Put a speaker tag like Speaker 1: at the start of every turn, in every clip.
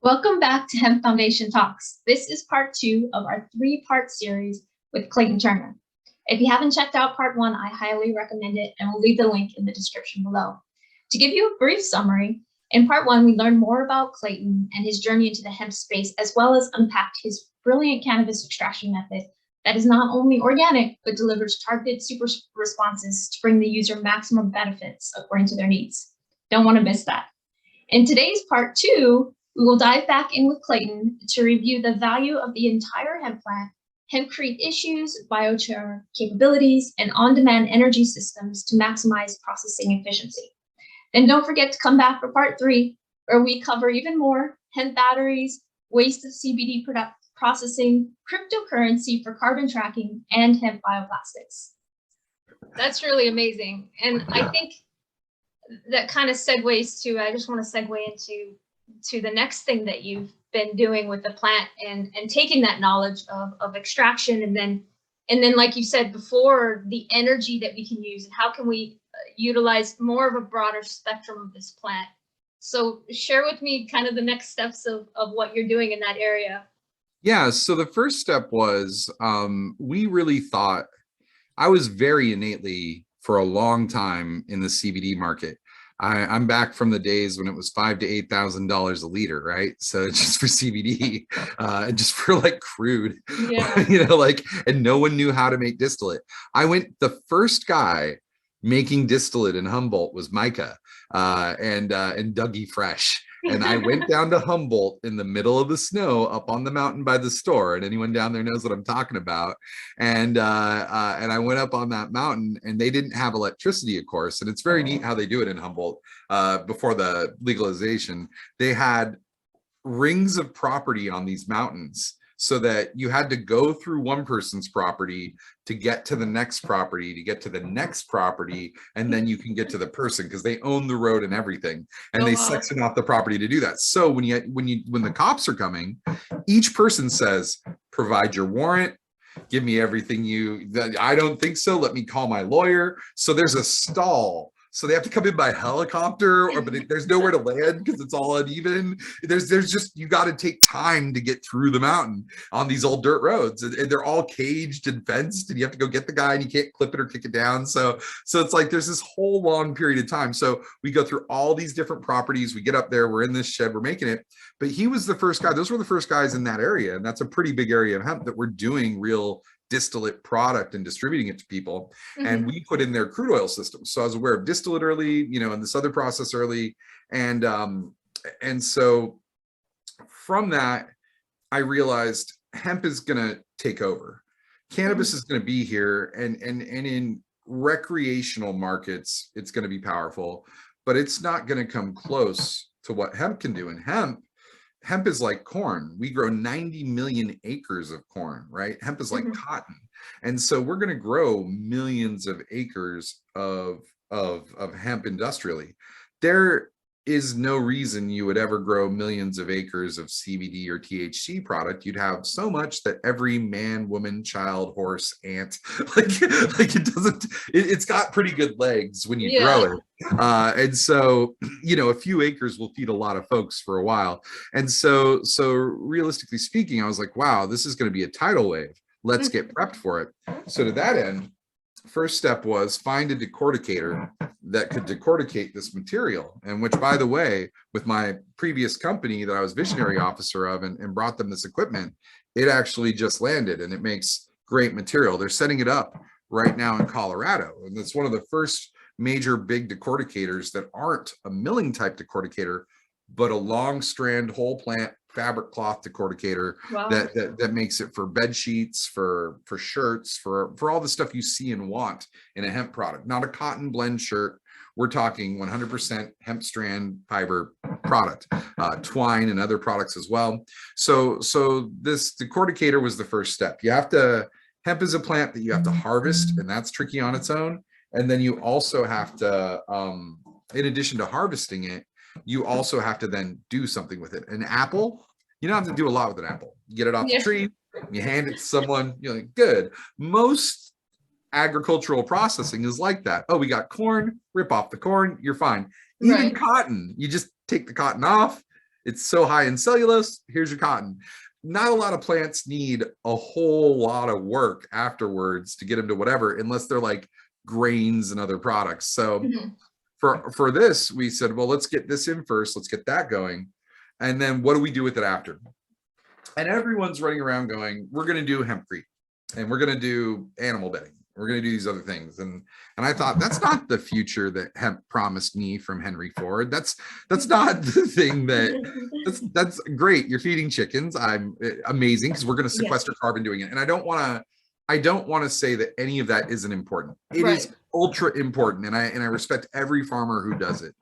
Speaker 1: Welcome back to Hemp Foundation Talks. This is part 2 of our 3-part series with Clayton Turner. If you haven't checked out part 1, I highly recommend it, and we'll leave the link in the description below. To give you a brief summary, in part 1, we learned more about Clayton and his journey into the hemp space, as well as unpacked his brilliant cannabis extraction method that is not only organic, but delivers targeted super responses to bring the user maximum benefits according to their needs. Don't want to miss that. In today's part 2, we will dive back in with Clayton to review the value of the entire hemp plant, hempcrete issues, biochar capabilities, and on-demand energy systems to maximize processing efficiency. Then don't forget to come back for part 3, where we cover even more hemp batteries, waste of CBD product processing, cryptocurrency for carbon tracking, and hemp bioplastics. That's really amazing. And I think that kind of segues to, I just want to segue into the next thing that you've been doing with the plant and taking that knowledge of extraction and then like you said before, the energy that we can use and how can we utilize more of a broader spectrum of this plant. So share with me kind of the next steps of what you're doing in that area.
Speaker 2: Yeah, so the first step was we really thought, I was very innately for a long time in the CBD market. I'm back from the days when it was $5,000 to $8,000 a liter, right? So just for CBD, and just for like crude, yeah. And no one knew how to make distillate. The first guy making distillate in Humboldt was Micah and Dougie Fresh. And I went down to Humboldt in the middle of the snow up on the mountain by the store. And anyone down there knows what I'm talking about. And I went up on that mountain and they didn't have electricity, of course. And it's very neat how they do it in Humboldt before the legalization. They had rings of property on these mountains so that you had to go through one person's property to get to the next property, to get to the next property, and then you can get to the person because they own the road and everything, and they section off the property to do that. So when the cops are coming, each person says, "Provide your warrant, give me everything I don't think so. Let me call my lawyer." So there's a stall. So they have to come in by helicopter, but there's nowhere to land because it's all uneven. There's just, you got to take time to get through the mountain on these old dirt roads, and they're all caged and fenced, and you have to go get the guy, and you can't clip it or kick it down. So it's like there's this whole long period of time. So we go through all these different properties. We get up there, we're in this shed, we're making it. But he was the first guy. Those were the first guys in that area, and that's a pretty big area of hemp that we're doing real distillate product and distributing it to people. And we put in their crude oil system. So I was aware of distillate early, and this other process early. And so from that, I realized hemp is going to take over. Cannabis is going to be here, and in recreational markets, it's going to be powerful, but it's not going to come close to what hemp can do. And hemp is like corn. We grow 90 million acres of corn, right? Hemp is like cotton. And so we're going to grow millions of acres of hemp industrially. There is no reason you would ever grow millions of acres of CBD or THC product. You'd have so much that every man, woman, child, horse, ant, it's got pretty good legs when you grow it. And so, a few acres will feed a lot of folks for a while. And so realistically speaking, I was like, wow, this is going to be a tidal wave. Let's get prepped for it. So to that end, first step was find a decorticator that could decorticate this material. And which, by the way, with my previous company that I was visionary officer of and brought them this equipment, it actually just landed and it makes great material. They're setting it up right now in Colorado. And it's one of the first major big decorticators that aren't a milling type decorticator, but a long strand whole plant fabric cloth decorticator. Wow. that makes it for bed sheets, for shirts, for all the stuff you see and want in a hemp product. Not a cotton blend shirt. We're talking 100% hemp strand fiber product, twine and other products as well. So this decorticator was the first step. Hemp is a plant that you have to harvest, and that's tricky on its own. And then you also have to, in addition to harvesting it, you also have to then do something with it. An apple, you don't have to do a lot with an apple. You get it off the tree, you hand it to someone, you're like, good. Most agricultural processing is like that. Oh, we got corn, rip off the corn, you're fine. Even cotton, you just take the cotton off, It's so high in cellulose. Here's your cotton. Not a lot of plants need a whole lot of work afterwards to get them to whatever, unless they're like grains and other products. So for this, we said, well, let's get this in first. Let's get that going. And then what do we do with it after? And everyone's running around going, we're going to do hempcrete and we're going to do animal bedding. We're going to do these other things. And I thought, that's not the future that hemp promised me from Henry Ford. That's not the thing that's great. You're feeding chickens. I'm amazing because we're going to sequester carbon doing it. And I don't want to say that any of that isn't important. It is ultra important. And I respect every farmer who does it.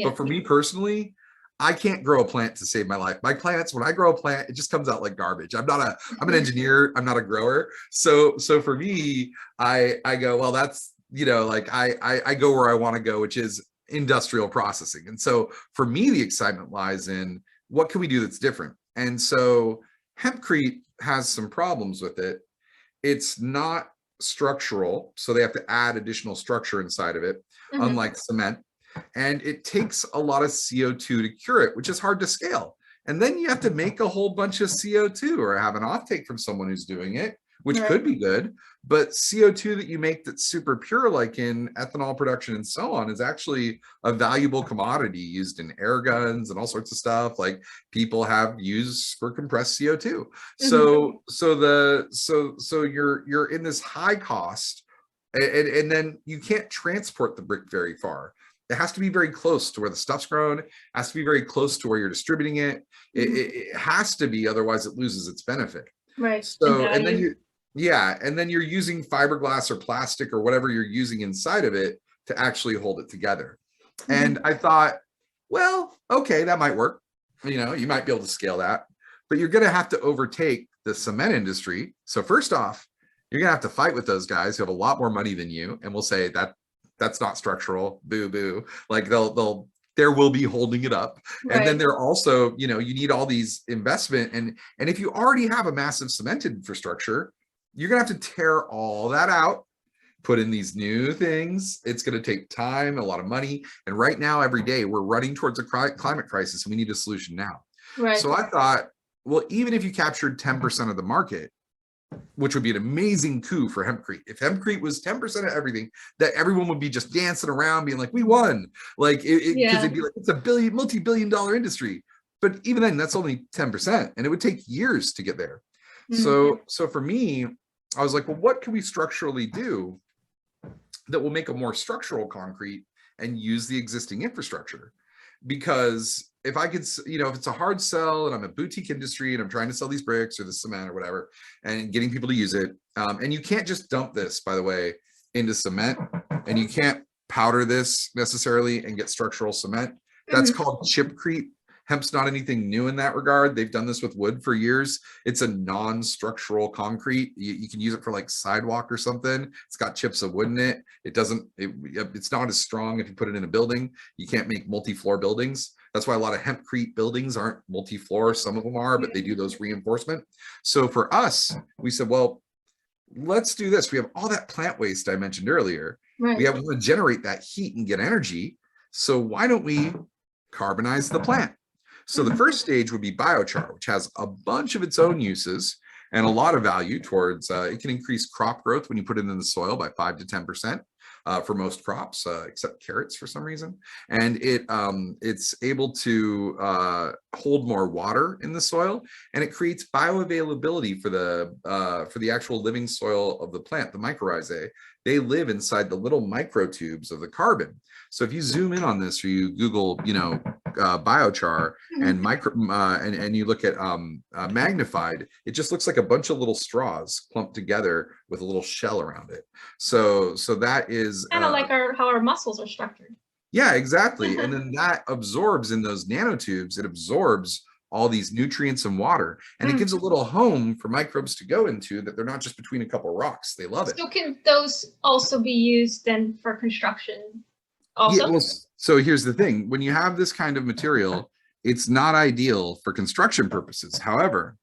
Speaker 2: But for me personally, I can't grow a plant to save my life. My plants, when I grow a plant, it just comes out like garbage. I'm an engineer. I'm not a grower. So for me, I go, well, that's, like I go where I want to go, which is industrial processing. And so for me, the excitement lies in what can we do that's different? And so hempcrete has some problems with it. It's not structural. So they have to add additional structure inside of it, unlike cement. And it takes a lot of CO2 to cure it, which is hard to scale. And then you have to make a whole bunch of CO2 or have an offtake from someone who's doing it, which could be good. But CO2 that you make that's super pure, like in ethanol production and so on, is actually a valuable commodity used in air guns and all sorts of stuff like people have used for compressed CO2. So you're in this high cost, and then you can't transport the brick very far. It has to be very close to where the stuff's grown. It has to be very close to where you're distributing it. It has to be, otherwise it loses its benefit.
Speaker 1: Right.
Speaker 2: So, and then you're using fiberglass or plastic or whatever you're using inside of it to actually hold it together. And I thought, well, okay, that might work. You might be able to scale that, but you're going to have to overtake the cement industry. So first off, you're going to have to fight with those guys who have a lot more money than you. And we'll say that's not structural, boo boo. Like there will be holding it up. And then they're also, you need all these investment. And if you already have a massive cement infrastructure, you're gonna have to tear all that out, put in these new things. It's gonna take time, a lot of money. And right now, every day we're running towards a climate crisis and we need a solution now. So I thought, well, even if you captured 10% of the market, which would be an amazing coup for hempcrete. If hempcrete was 10% of everything, that everyone would be just dancing around being like, we won. Like, because it'd be like, it's a multi-billion-dollar industry. But even then, that's only 10%. And it would take years to get there. So for me, I was like, well, what can we structurally do that will make a more structural concrete and use the existing infrastructure? Because if I could, if it's a hard sell and I'm a boutique industry and I'm trying to sell these bricks or the cement or whatever, and getting people to use it, and you can't just dump this, by the way, into cement, and you can't powder this necessarily and get structural cement. That's called chipcrete. Hemp's not anything new in that regard. They've done this with wood for years. It's a non-structural concrete. You can use it for like sidewalk or something. It's got chips of wood in it. It's not as strong if you put it in a building. You can't make multi-floor buildings. That's why a lot of hempcrete buildings aren't multi-floor. Some of them are, but they do those reinforcement. So for us, we said, well, let's do this. We have all that plant waste I mentioned earlier. We want to generate that heat and get energy. So why don't we carbonize the plant? So the first stage would be biochar, which has a bunch of its own uses and a lot of value towards, it can increase crop growth when you put it in the soil by 5 to 10% for most crops, except carrots for some reason. And it's able to hold more water in the soil, and it creates bioavailability for the actual living soil of the plant, the mycorrhizae. They live inside the little microtubes of the carbon. So if you zoom in on this, or you Google, biochar and and you look at magnified, it just looks like a bunch of little straws clumped together with a little shell around it. So that is
Speaker 1: kind of like how our muscles are structured.
Speaker 2: Yeah, exactly. And then that absorbs in those nanotubes. It absorbs all these nutrients and water, and it gives a little home for microbes to go into, that they're not just between a couple of rocks. They love it.
Speaker 1: So can those also be used then for construction also?
Speaker 2: Yeah, well, so here's the thing. When you have this kind of material, it's not ideal for construction purposes. However,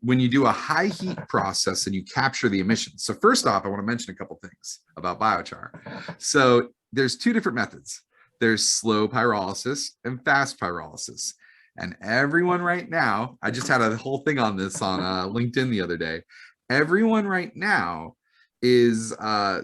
Speaker 2: when you do a high heat process and you capture the emissions. So first off, I want to mention a couple things about biochar. So there's two different methods. There's slow pyrolysis and fast pyrolysis. And everyone right now, I just had a whole thing on this on LinkedIn the other day. Everyone right now is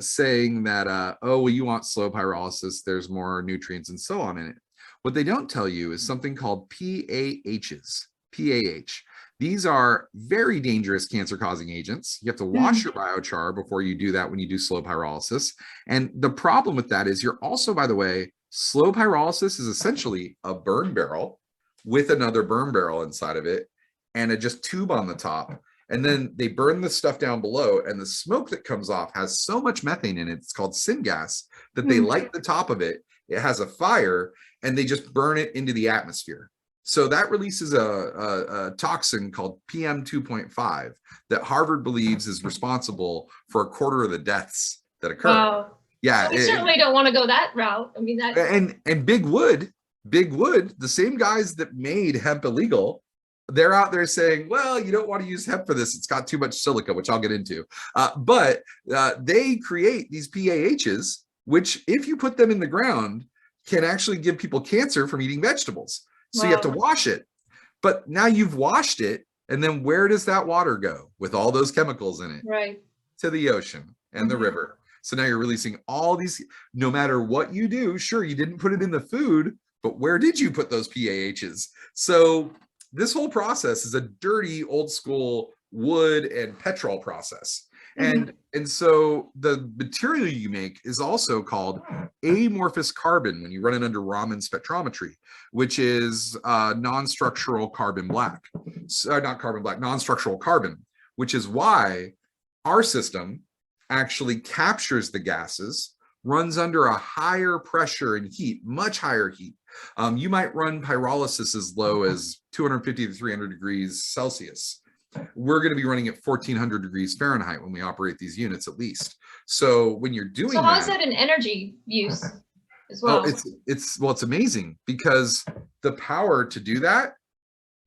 Speaker 2: saying that, oh, well, you want slow pyrolysis, there's more nutrients and so on in it. What they don't tell you is something called PAHs, PAH. These are very dangerous cancer-causing agents. You have to wash your biochar before you do that when you do slow pyrolysis. And the problem with that is you're also, by the way, slow pyrolysis is essentially a burn barrel with another burn barrel inside of it and a just tube on the top. And then they burn the stuff down below, and the smoke that comes off has so much methane in it, it's called syngas, that they light the top of it. It has a fire, and they just burn it into the atmosphere. So that releases a toxin called PM 2.5 that Harvard believes is responsible for a quarter of the deaths that occur.
Speaker 1: Wow.
Speaker 2: Yeah,
Speaker 1: So we certainly don't want to go that route. I mean, that
Speaker 2: and Big Wood, the same guys that made hemp illegal, they're out there saying, well, you don't want to use hemp for this. It's got too much silica, which I'll get into. But they create these PAHs, which if you put them in the ground, can actually give people cancer from eating vegetables. So you have to wash it. But now you've washed it. And then where does that water go with all those chemicals in it?
Speaker 1: Right.
Speaker 2: To the ocean and the river. So now you're releasing all these, no matter what you do, sure, you didn't put it in the food, but where did you put those PAHs? So this whole process is a dirty old school wood and petrol process. And so the material you make is also called amorphous carbon when you run it under Raman spectrometry, which is non-structural carbon black. So, not carbon black, non-structural carbon, which is why our system actually captures the gases, runs under a higher pressure and heat, much higher heat. You might run pyrolysis as low as 250 to 300 degrees Celsius. We're going to be running at 1400 degrees Fahrenheit when we operate these units at least. So when you're doing
Speaker 1: so how is that an energy use as well?
Speaker 2: Oh, it's amazing because the power to do that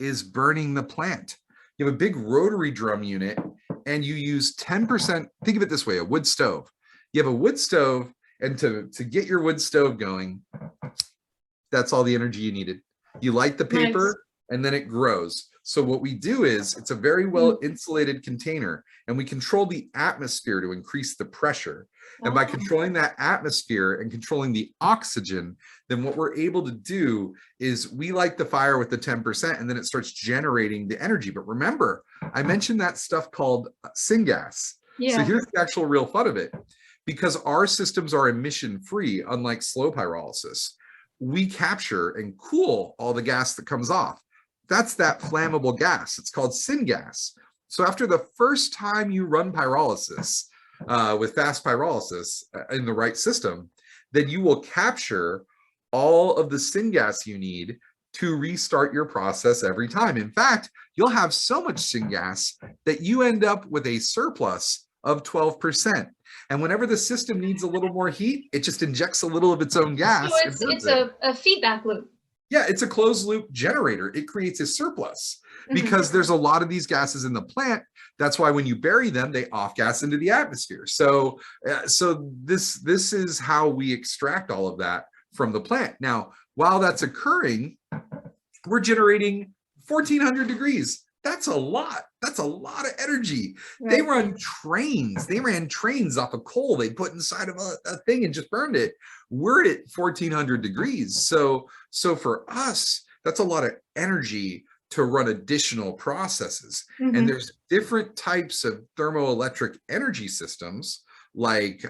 Speaker 2: is burning the plant. You have a big rotary drum unit and you use 10%. Think of it this way, a wood stove. You have a wood stove, and to get your wood stove going, that's all the energy you needed. You light the paper and then it grows. So what we do is it's a very well insulated container, and we control the atmosphere to increase the pressure. And by controlling that atmosphere and controlling the oxygen, then what we're able to do is we light the fire with the 10%, and then it starts generating the energy. But remember, I mentioned that stuff called syngas. So here's the actual real fun of it. Because our systems are emission free, unlike slow pyrolysis, we capture and cool all the gas that comes off. That's that flammable gas. It's called syngas. So after the first time you run pyrolysis with fast pyrolysis in the right system, then you will capture all of the syngas you need to restart your process every time. In fact, you'll have so much syngas that you end up with a surplus of 12%. And whenever the system needs a little more heat, it just injects a little of its own gas.
Speaker 1: So it's a feedback loop.
Speaker 2: Yeah, it's a closed loop generator. It creates a surplus because there's a lot of these gases in the plant. That's why when you bury them, they off gas into the atmosphere. So this is how we extract all of that from the plant. Now, while that's occurring, we're generating 1400 degrees. That's a lot. That's a lot of energy. They run trains. They ran trains off of coal they put inside of a thing and just burned it. We're at 1400 degrees. So for us, that's a lot of energy to run additional processes. And there's different types of thermoelectric energy systems like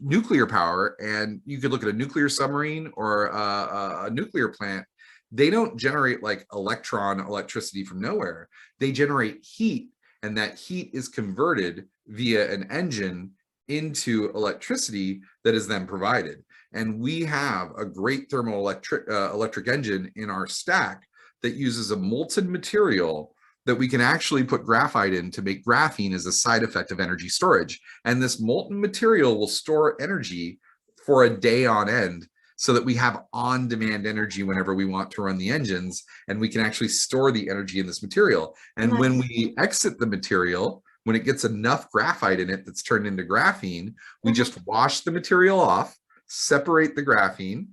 Speaker 2: nuclear power. And you could look at a nuclear submarine or a nuclear plant. They don't generate like electricity from nowhere. They generate heat, and that heat is converted via an engine into electricity that is then provided. And we have a great thermoelectric engine in our stack that uses a molten material that we can actually put graphite in to make graphene as a side effect of energy storage. And this molten material will store energy for a day on end, so that we have on-demand energy whenever we want to run the engines, and we can actually store the energy in this material. And when we exit the material, when it gets enough graphite in it that's turned into graphene, we just wash the material off, separate the graphene,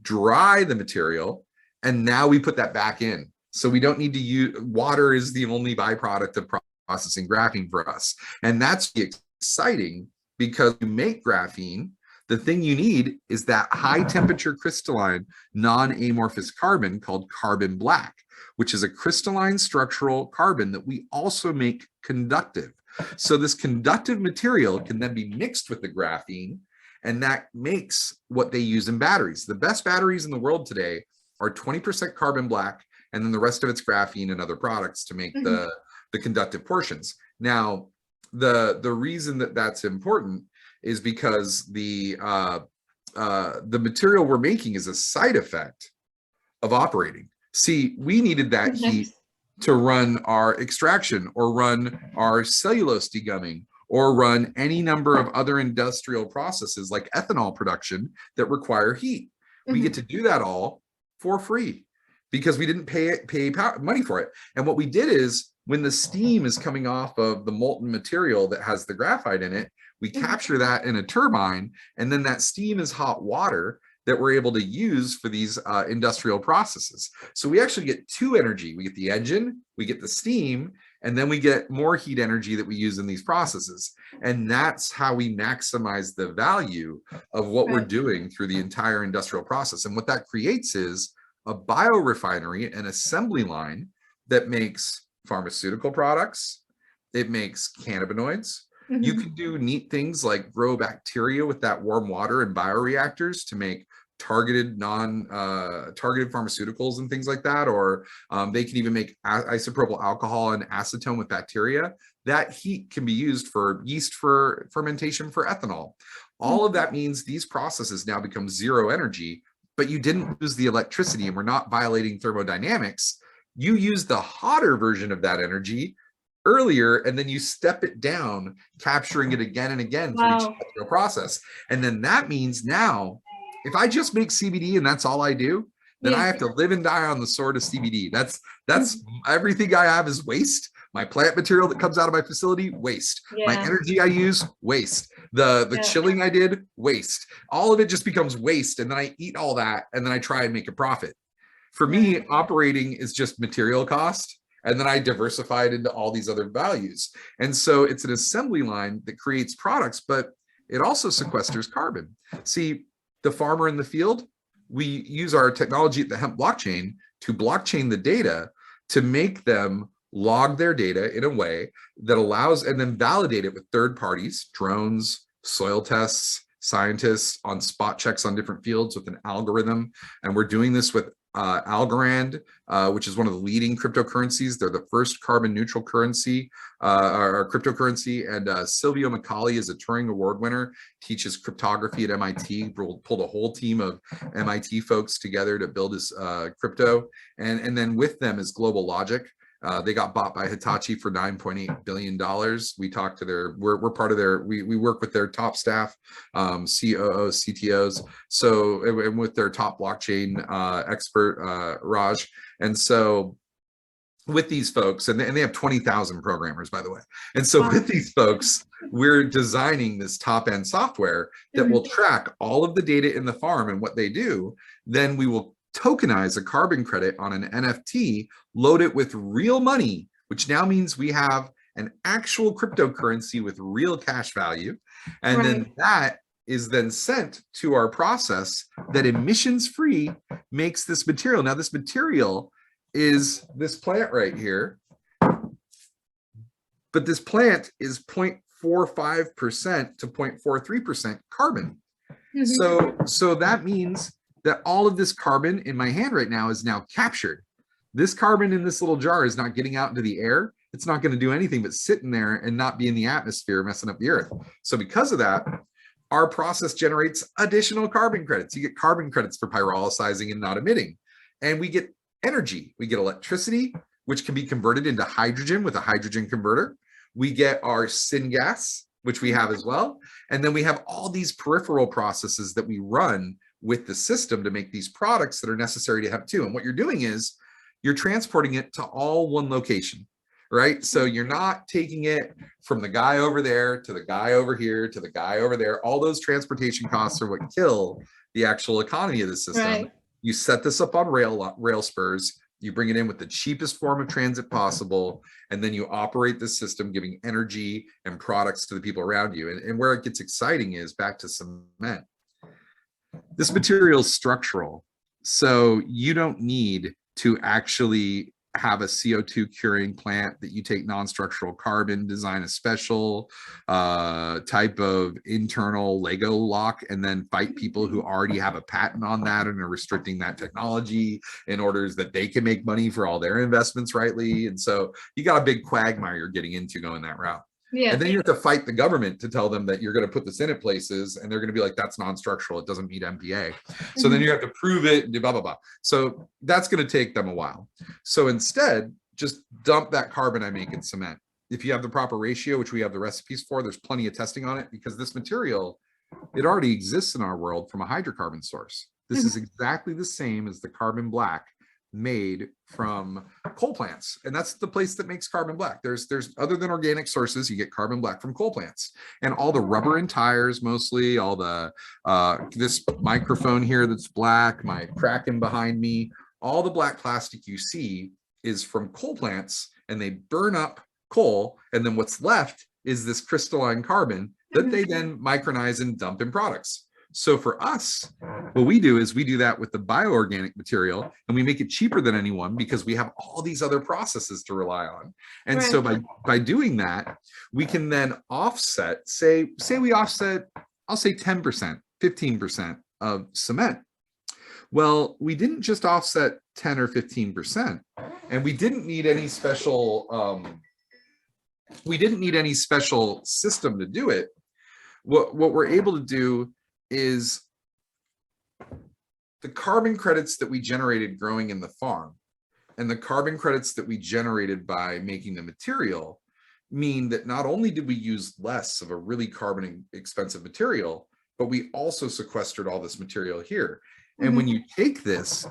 Speaker 2: dry the material, and now we put that back in. So we don't need to use water is the only byproduct of processing graphene for us. And that's exciting because you make graphene. The thing you need is that high temperature crystalline non-amorphous carbon called carbon black, which is a crystalline structural carbon that we also make conductive. So this conductive material can then be mixed with the graphene, and that makes what they use in batteries. The best batteries in the world today are 20% carbon black, and then the rest of it's graphene and other products to make the conductive portions. Now, the reason that that's important is because the material we're making is a side effect of operating. See, we needed that heat to run our extraction or run our cellulose degumming or run any number of other industrial processes like ethanol production that require heat. We get to do that all for free because we didn't pay money for it. And what we did is when the steam is coming off of the molten material that has the graphite in it, we capture that in a turbine, and then that steam is hot water that we're able to use for these industrial processes. So we actually get two energy. We get the engine, we get the steam, and then we get more heat energy that we use in these processes. And that's how we maximize the value of what we're doing through the entire industrial process. And what that creates is a biorefinery, an assembly line that makes pharmaceutical products. It makes cannabinoids. You can do neat things like grow bacteria with that warm water in bioreactors to make targeted targeted pharmaceuticals and things like that, or they can even make isopropyl alcohol and acetone with bacteria. That heat can be used for yeast for fermentation for ethanol. All of that means these processes now become zero energy, but you didn't lose the electricity, and we're not violating thermodynamics. You use the hotter version of that energy earlier, and then you step it down, capturing it again and again through each industrial process. And then that means now, if I just make CBD and that's all I do, then I have to live and die on the sword of CBD. That's everything I have is waste. My plant material that comes out of my facility, waste. My energy I use, waste. The chilling I did, waste. All of it just becomes waste. And then I eat all that, and then I try and make a profit. For me, operating is just material cost. And then I diversify it into all these other values. And so it's an assembly line that creates products, but it also sequesters carbon. See, the farmer in the field, we use our technology at the Hemp Blockchain to blockchain the data to make them log their data in a way that allows and then validate it with third parties, drones, soil tests, scientists on spot checks on different fields with an algorithm. And we're doing this with Algorand, which is one of the leading cryptocurrencies. They're the first carbon neutral currency or cryptocurrency. And Silvio Macaulay is a Turing Award winner, teaches cryptography at MIT, pulled a whole team of MIT folks together to build his crypto. And then with them is Global Logic. They got bought by Hitachi for $9.8 billion. We talked to we're part of we work with their top staff, COOs, CTOs. So, and with their top blockchain expert, Raj. And so with these folks, and they have 20,000 programmers, by the way. And so with these folks, we're designing this top-end software that will track all of the data in the farm and what they do. Then we will tokenize a carbon credit on an NFT, load it with real money, which now means we have an actual cryptocurrency with real cash value. And then that is then sent to our process that emissions free makes this material. Now this material is this plant right here, but this plant is 0.45% to 0.43% carbon. So that means that all of this carbon in my hand right now is now captured. This carbon in this little jar is not getting out into the air. It's not going to do anything but sit in there and not be in the atmosphere messing up the earth. So because of that, our process generates additional carbon credits. You get carbon credits for pyrolyzing and not emitting. And we get energy. We get electricity, which can be converted into hydrogen with a hydrogen converter. We get our syngas, which we have as well. And then we have all these peripheral processes that we run with the system to make these products that are necessary to Hemp 2. And what you're doing is you're transporting it to all one location, right? So you're not taking it from the guy over there to the guy over here to the guy over there. All those transportation costs are what kill the actual economy of the system. You set this up on rail spurs. You bring it in with the cheapest form of transit possible, and then you operate the system, giving energy and products to the people around you. And where it gets exciting is back to cement. This material is structural, so you don't need to actually have a CO2 curing plant that you take non-structural carbon, design a special type of internal Lego lock, and then fight people who already have a patent on that and are restricting that technology in order that they can make money for all their investments rightly. And so you got a big quagmire you're getting into going that route.
Speaker 1: Yeah.
Speaker 2: And then you have to fight the government to tell them that you're going to put this in at places, and they're going to be like, that's non-structural, it doesn't meet MPA. So then you have to prove it and blah, blah, blah. So that's going to take them a while. So instead, just dump that carbon I make in cement. If you have the proper ratio, which we have the recipes for, there's plenty of testing on it, because this material, it already exists in our world from a hydrocarbon source. This is exactly the same as the carbon black made from coal plants, and that's the place that makes carbon black. There's other than organic sources, you get carbon black from coal plants, and all the rubber in tires, mostly all the this microphone here that's black, my Kraken behind me, all the black plastic you see is from coal plants, and they burn up coal, and then what's left is this crystalline carbon that they then micronize and dump in products. So for us, what we do is we do that with the bioorganic material, and we make it cheaper than anyone because we have all these other processes to rely on. And so by doing that, we can then offset, say we offset, I'll say 10%, 15% of cement. Well, we didn't just offset 10 or 15%, and we didn't need any special system to do it. What we're able to do is the carbon credits that we generated growing in the farm and the carbon credits that we generated by making the material mean that not only did we use less of a really carbon expensive material, but we also sequestered all this material here. And when you take this,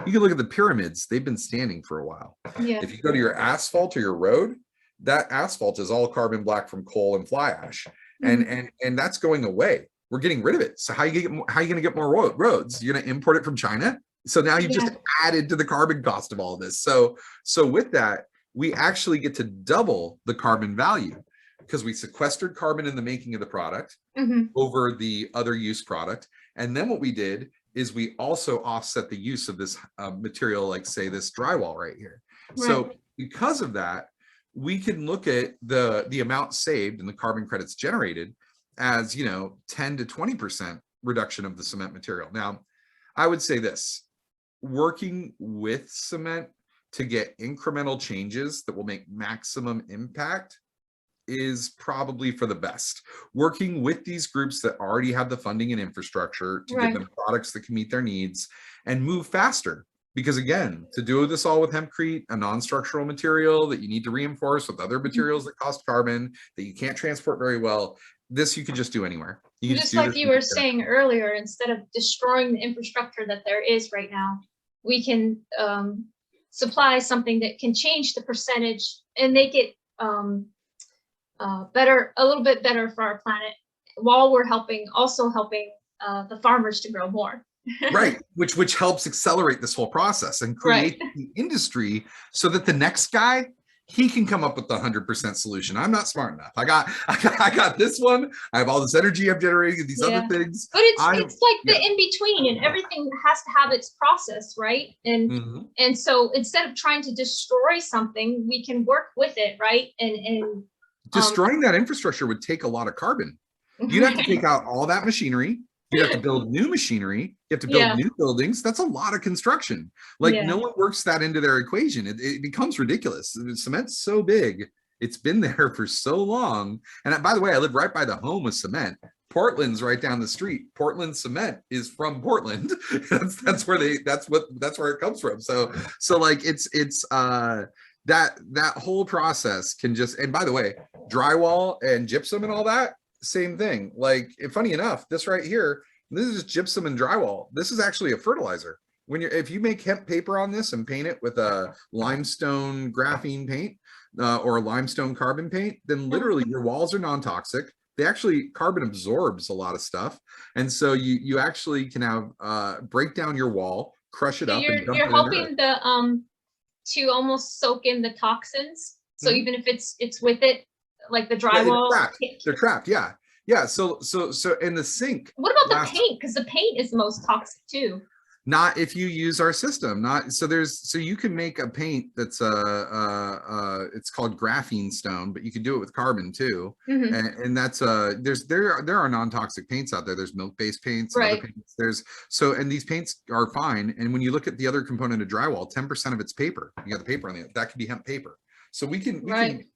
Speaker 2: you can look at the pyramids, they've been standing for a while. If you go to your asphalt or your road, that asphalt is all carbon black from coal and fly ash, and that's going away. We're getting rid of it. So how are you going to get more roads? You're going to import it from China. So now you've just added to the carbon cost of all of this. So with that, we actually get to double the carbon value because we sequestered carbon in the making of the product over the other use product. And then what we did is we also offset the use of this material, like say this drywall right here. So because of that, we can look at the amount saved and the carbon credits generated as, 10 to 20% reduction of the cement material. Now, I would say this, working with cement to get incremental changes that will make maximum impact is probably for the best. Working with these groups that already have the funding and infrastructure to give them products that can meet their needs and move faster. Because again, to do this all with hempcrete, a non-structural material that you need to reinforce with other materials that cost carbon, that you can't transport very well, this you can just do anywhere. You can
Speaker 1: just like you were saying earlier, instead of destroying the infrastructure that there is right now, we can supply something that can change the percentage and make it better, a little bit better for our planet, while we're also helping the farmers to grow more.
Speaker 2: Right, which helps accelerate this whole process and create the industry so that the next guy, he can come up with the 100% solution. I'm not smart enough. I got this one. I have all this energy I'm generating, these other things.
Speaker 1: But it's like the in between, and everything has to have its process, right? And and so instead of trying to destroy something, we can work with it, right? And
Speaker 2: destroying that infrastructure would take a lot of carbon. You'd have to take out all that machinery. You have to build new machinery. You have to build new buildings. That's a lot of construction. Like no one works that into their equation. It becomes ridiculous. Cement's so big. It's been there for so long. And by the way, I live right by the home of cement. Portland's right down the street. Portland cement is from Portland. that's where it comes from. So like it's that whole process can just, and by the way, drywall and gypsum and all that, same thing. Like, funny enough, this right here, this is gypsum and drywall. This is actually a fertilizer. If you make hemp paper on this and paint it with a limestone graphene paint or a limestone carbon paint, then literally your walls are non-toxic. They actually, carbon absorbs a lot of stuff. And so you actually can have break down your wall, crush it up.
Speaker 1: You're helping to almost soak in the toxins. So
Speaker 2: Mhm.
Speaker 1: even if it's with it, like the
Speaker 2: Yeah,
Speaker 1: drywall.
Speaker 2: they're trapped. Yeah. Yeah. So in the sink.
Speaker 1: What about the
Speaker 2: last-
Speaker 1: paint? Because the paint is the most toxic too.
Speaker 2: Not if you use our system. Not so you can make a paint that's it's called graphene stone, but you can do it with carbon too.
Speaker 1: Mhm.
Speaker 2: And that's there are non-toxic paints out there. There's milk-based paints and other
Speaker 1: Right.
Speaker 2: paints. And these paints are fine. And when you look at the other component of drywall, 10% of it's paper. You got the paper on the that could be hemp paper. So we can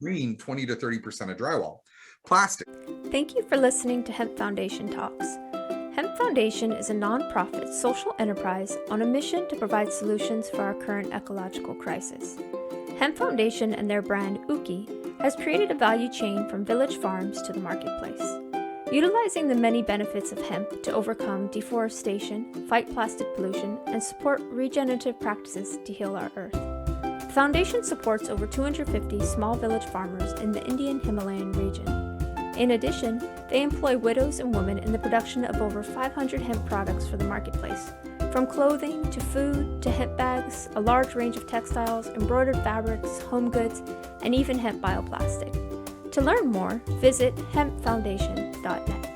Speaker 2: green 20 to 30% of drywall. Plastic.
Speaker 3: Thank you for listening to Hemp Foundation Talks. Hemp Foundation is a nonprofit social enterprise on a mission to provide solutions for our current ecological crisis. Hemp Foundation and their brand Uki has created a value chain from village farms to the marketplace, utilizing the many benefits of hemp to overcome deforestation, fight plastic pollution, and support regenerative practices to heal our earth. The foundation supports over 250 small village farmers in the Indian Himalayan region. In addition, they employ widows and women in the production of over 500 hemp products for the marketplace, from clothing to food to hemp bags, a large range of textiles, embroidered fabrics, home goods, and even hemp bioplastic. To learn more, visit hempfoundation.net.